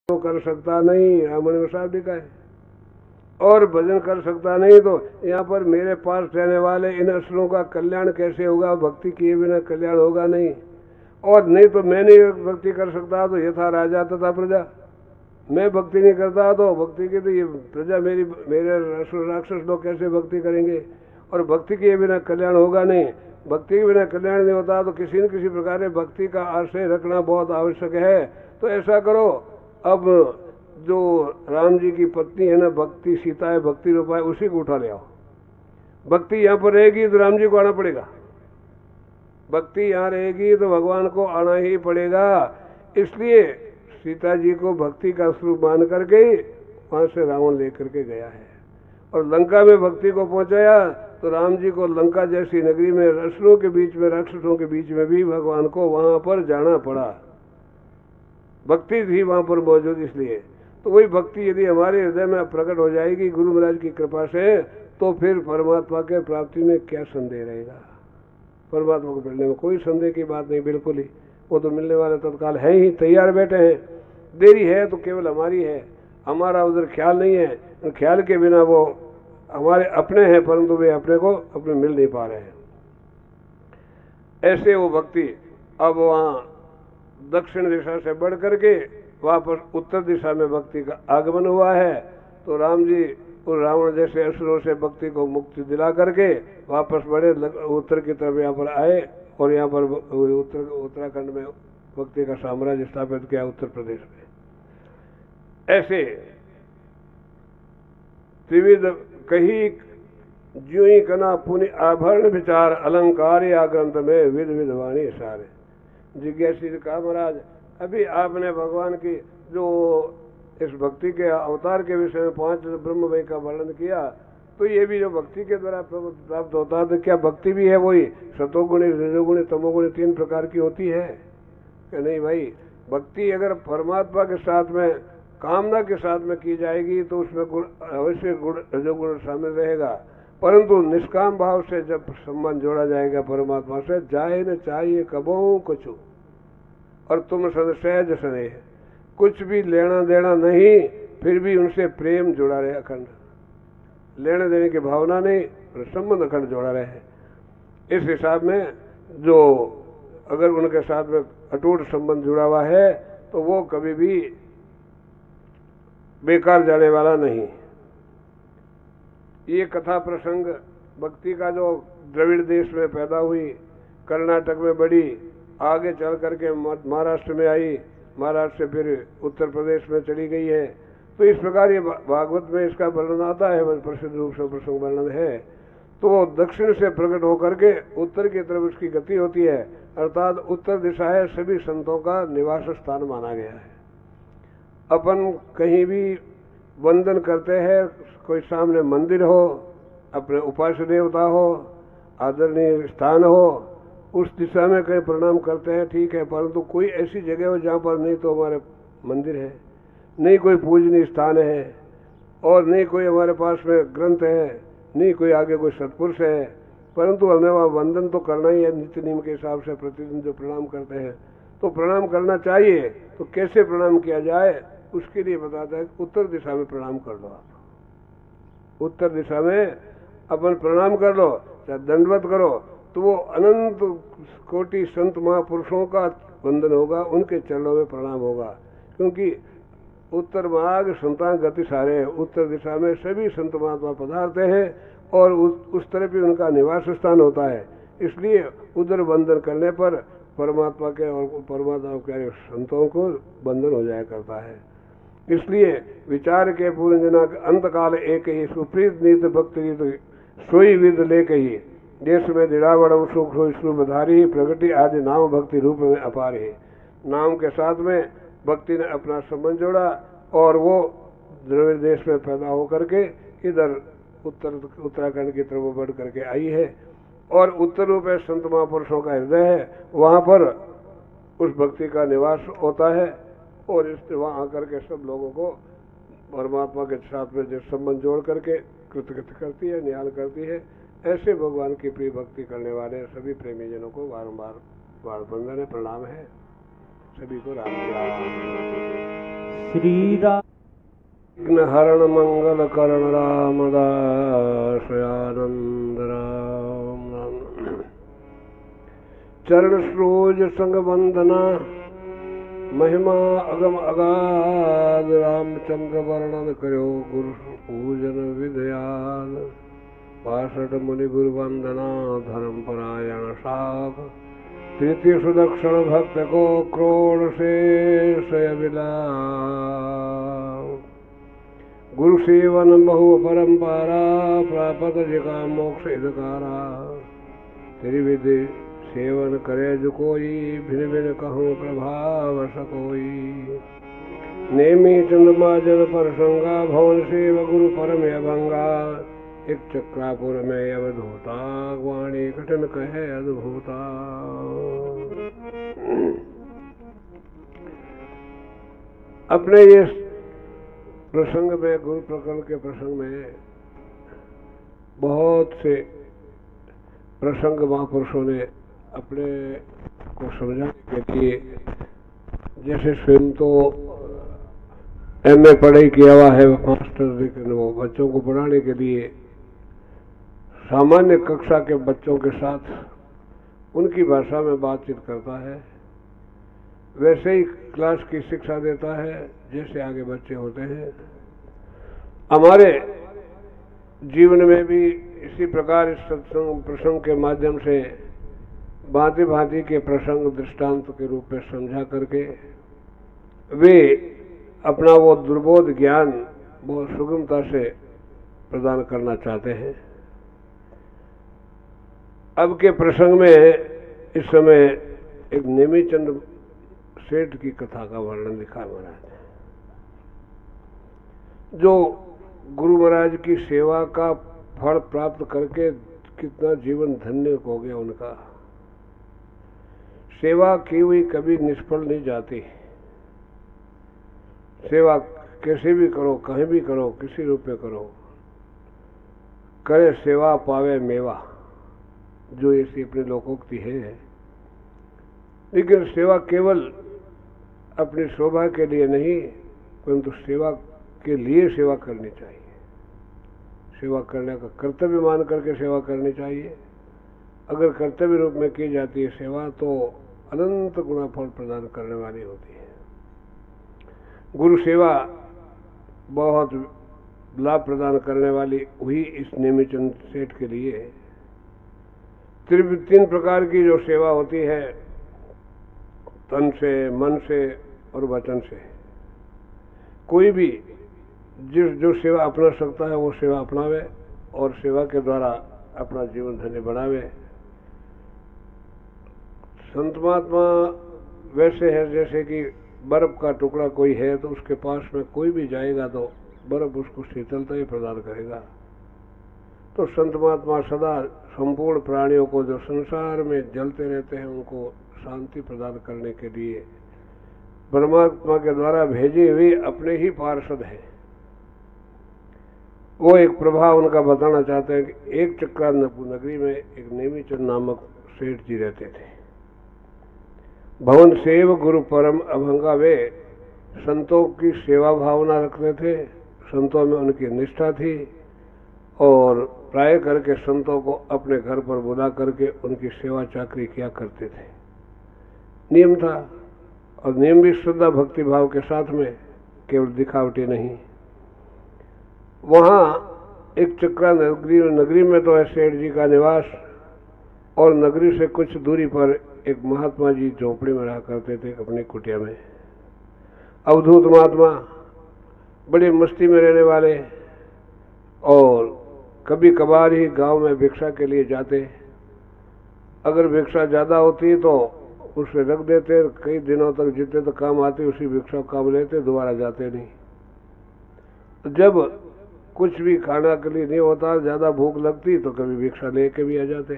तो कर सकता नहीं, रामायण में साफ लिखा है। और भजन कर सकता नहीं तो यहाँ पर मेरे पास रहने वाले इन असुरों का कल्याण कैसे होगा? भक्ति किए बिना कल्याण होगा नहीं। और नहीं तो मैं नहीं भक्ति कर सकता तो यथा राजा तथा प्रजा, मैं भक्ति नहीं करता तो भक्ति की तो ये प्रजा मेरे राक्षस लोग कैसे भक्ति करेंगे? और भक्ति किए बिना कल्याण होगा नहीं। भक्ति के बिना कल्याण नहीं होता तो किसी न किसी प्रकार से भक्ति का आश्रय रखना बहुत आवश्यक है। तो ऐसा करो, अब जो राम जी की पत्नी है ना, भक्ति सीता है, भक्ति रूपा है, उसी को उठा ले आओ। भक्ति यहाँ पर रहेगी तो राम जी को आना पड़ेगा, भक्ति यहाँ रहेगी तो भगवान को आना ही पड़ेगा। इसलिए सीता जी को भक्ति का स्वरूप मान करके वहां से रावण लेकर के गया है और लंका में भक्ति को पहुंचाया। तो राम जी को लंका जैसी नगरी में असुरों के बीच में, राक्षसों के बीच में भी भगवान को वहां पर जाना पड़ा। भक्ति थी वहां पर मौजूद। इसलिए तो वही भक्ति यदि हमारे हृदय में प्रकट हो जाएगी गुरु महाराज की कृपा से, तो फिर परमात्मा के प्राप्ति में क्या संदेह रहेगा? परमात्मा को मिलने में कोई संदेह की बात नहीं, बिल्कुल ही। वो तो मिलने वाले तत्काल है ही, तैयार बैठे हैं। देरी है तो केवल हमारी है, हमारा उधर ख्याल नहीं है। ख्याल के बिना वो हमारे अपने हैं, परंतु वे अपने मिल नहीं पा रहे हैं। ऐसे वो भक्ति अब वहां दक्षिण दिशा से बढ़ करके वापस उत्तर दिशा में भक्ति का आगमन हुआ है। तो राम जी और रावण जैसे असुरों से भक्ति को मुक्ति दिला करके वापस बढ़े, उत्तर की तरफ यहाँ पर आए और यहाँ पर उत्तराखंड में भक्ति का साम्राज्य स्थापित किया, उत्तर प्रदेश में। ऐसे त्रिविध कही ज्यों ही कना पुण्य आभरण विचार, अलंकार या ग्रंथ में विध विध वाणी सारे। जिज्ञासी ने कहा, महाराज अभी आपने भगवान की जो इस भक्ति के अवतार के विषय में 5 ब्रह्ममय का वर्णन किया, तो ये भी जो भक्ति के द्वारा प्राप्त होता है, तो क्या भक्ति भी है वही सतोगुणी, रजोगुणी, तमोगुणी 3 प्रकार की होती है कि नहीं? भाई भक्ति अगर परमात्मा के साथ में, कामना के साथ में की जाएगी तो उसमें गुण अवश्य, गुण रजोगुण शामिल रहेगा। परंतु निष्काम भाव से जब संबंध जोड़ा जाएगा परमात्मा से, जाए न चाहिए कबो कुछ और तुम सहज स्नेह, कुछ भी लेना देना नहीं, फिर भी उनसे प्रेम जुड़ा रहे अखंड, लेने देने की भावना नहीं, संबंध अखंड जोड़ा रहे। इस हिसाब में जो अगर उनके साथ में अटूट संबंध जुड़ा हुआ है तो वो कभी भी बेकार जाने वाला नहीं। ये कथा प्रसंग भक्ति का जो द्रविड़ देश में पैदा हुई, कर्नाटक में बढ़ी, आगे चल करके महाराष्ट्र में आई, महाराष्ट्र से फिर उत्तर प्रदेश में चली गई है। तो इस प्रकार ये भागवत में इसका वर्णन आता है, प्रसिद्ध रूप से प्रसंग वर्णन है। तो दक्षिण से प्रकट होकर के उत्तर की तरफ उसकी गति होती है, अर्थात उत्तर दिशा है सभी संतों का निवास स्थान माना गया है। अपन कहीं भी वंदन करते हैं, कोई सामने मंदिर हो, अपने उपास्य देवता हो, आदरणीय स्थान हो, उस दिशा में कहीं प्रणाम करते हैं, ठीक है। परंतु कोई ऐसी जगह हो जहाँ पर नहीं तो हमारे मंदिर है, नहीं कोई पूजनीय स्थान है, और नहीं कोई हमारे पास में ग्रंथ है, नहीं कोई आगे कोई सत्पुरुष है, परंतु हमें वहाँ वंदन तो करना ही है नित्य नियम के हिसाब से। प्रतिदिन जो प्रणाम करते हैं तो प्रणाम करना चाहिए। तो कैसे प्रणाम किया जाए उसके लिए बताता है, उत्तर दिशा में प्रणाम कर लो। आप उत्तर दिशा में अपन प्रणाम कर लो, चाहे दंडवत करो, तो वो अनंत कोटि संत महापुरुषों का वंदन होगा, उनके चरणों में प्रणाम होगा। क्योंकि उत्तर मार्ग संतान गति सारे, उत्तर दिशा में सभी संत महात्मा पधारते हैं और उस तरफ ही उनका निवास स्थान होता है। इसलिए उधर वंदन करने पर परमात्मा के और परमात्मा के संतों को बंधन हो जाया करता है। इसलिए विचार के पूर्ण जना अंत काल एक ही, सुप्रीत नीत भक्ति रीत सोई विद लेके ही, देश में दिड़ावड़म सुख बधारी, प्रगति आदि नाम भक्ति रूप में अपार है। नाम के साथ में भक्ति ने अपना संबंध जोड़ा और वो द्रविड़ देश में पैदा होकर के इधर उत्तराखंड की तरफ बढ़ करके आई है। और उत्तर रूप है संत महापुरुषों का हृदय है, वहां पर उस भक्ति का निवास होता है और इससे वहां आकर के सब लोगों को परमात्मा के साथ में जो संबंध जोड़ करके कृतकृत करती है, निहाल करती है। ऐसे भगवान की प्रिय भक्ति करने वाले सभी प्रेमी जनों को बारंबार वंदन प्रणाम है। सभी को राम राम। श्री राम विघ्न हरण मंगल करण रामदास आनंद राम राम। चरण सरोज संग वंदना महिमा अगम अगाध रामचंद्र वर्णन करो गुरु पूजन विद्यान। 62 मुनि गुरु वंदना धर्म परायण साख। तृतीय सुदक्षिण भक्त को क्रोड़ से विलाप। गुरु सेवन बहु परंपरा प्रापत जिका मोक्ष इदकारा। तेरी विधि सेवन करे जो कोई भिन्न भिन्न कहूँ प्रभाव सकोई। नेमी चंद्रमा जल पर संगा भवन सेव गुरु परम अभंगा। एक चक्रापुर में अवधूता वाणी कठिन कहे अद्भुता। अपने ये प्रसंग में गुरु प्रकरण के प्रसंग में बहुत से प्रसंग महापुरुषों ने अपने को समझाने के लिए, जैसे स्वयं तो एमए पढ़ाई किया हुआ है मास्टर, लेकिन वो बच्चों को पढ़ाने के लिए सामान्य कक्षा के बच्चों के साथ उनकी भाषा में बातचीत करता है, वैसे ही क्लास की शिक्षा देता है जैसे आगे बच्चे होते हैं। हमारे जीवन में भी इसी प्रकार इस सत्संग प्रसंग के माध्यम से भांति भांति के प्रसंग दृष्टांत के रूप में समझा करके वे अपना वो दुर्बोध ज्ञान बहुत सुगमता से प्रदान करना चाहते हैं। अब के प्रसंग में इस समय एक नेमीचंद सेठ की कथा का वर्णन लिखा महाराज, जो गुरु महाराज की सेवा का फल प्राप्त करके कितना जीवन धन्य हो गया उनका। सेवा की हुई कभी निष्फल नहीं जाती। सेवा कैसे भी करो, कहीं भी करो, किसी रूप में करो, करे सेवा पावे मेवा, जो ऐसी अपनी लोकोक्ति है। लेकिन सेवा केवल अपनी शोभा के लिए नहीं, परंतु सेवा के लिए सेवा करनी चाहिए। सेवा करने का कर्तव्य मान करके सेवा करनी चाहिए। अगर कर्तव्य रूप में की जाती है सेवा तो अनंत गुना फल प्रदान करने वाली होती है। गुरु सेवा बहुत लाभ प्रदान करने वाली हुई इस नेमीचंद सेठ के लिए। 3 प्रकार की जो सेवा होती है, तन से, मन से और वचन से। कोई भी जो सेवा अपना सकता है वो सेवा अपनावे और सेवा के द्वारा अपना जीवन धन्य बनावे। संत महात्मा वैसे है जैसे कि बर्फ का टुकड़ा कोई है तो उसके पास में कोई भी जाएगा तो बर्फ उसको शीतलता ही प्रदान करेगा। तो संत महात्मा सदा संपूर्ण प्राणियों को जो संसार में जलते रहते हैं उनको शांति प्रदान करने के लिए परमात्मा के द्वारा भेजे हुए अपने ही पार्षद हैं। वो एक प्रभाव उनका बताना चाहते हैं कि एक चक्रा नगरी में एक नेमीचंद नामक सेठ जी रहते थे। भवन सेव गुरु परम अभंगा। वे संतों की सेवा भावना रखते थे, संतों में उनकी निष्ठा थी और प्राय करके संतों को अपने घर पर बुला करके उनकी सेवा चाकरी किया करते थे। नियम था, और नियम भी श्रद्धा भक्ति भाव के साथ में, केवल दिखावटी नहीं। वहां एक चक्रा नगरी में तो है सेठ जी का निवास, और नगरी से कुछ दूरी पर एक महात्मा जी झोपड़ी में रहा करते थे अपनी कुटिया में। अवधूत महात्मा बड़ी मस्ती में रहने वाले, और कभी कभार ही गांव में भिक्षा के लिए जाते। अगर भिक्षा ज्यादा होती तो उसे रख देते, कई दिनों तक जितने तक काम आते उसी भिक्षा काम लेते, दोबारा जाते नहीं। जब कुछ भी खाना के लिए नहीं होता, ज्यादा भूख लगती तो कभी भिक्षा लेके भी आ जाते।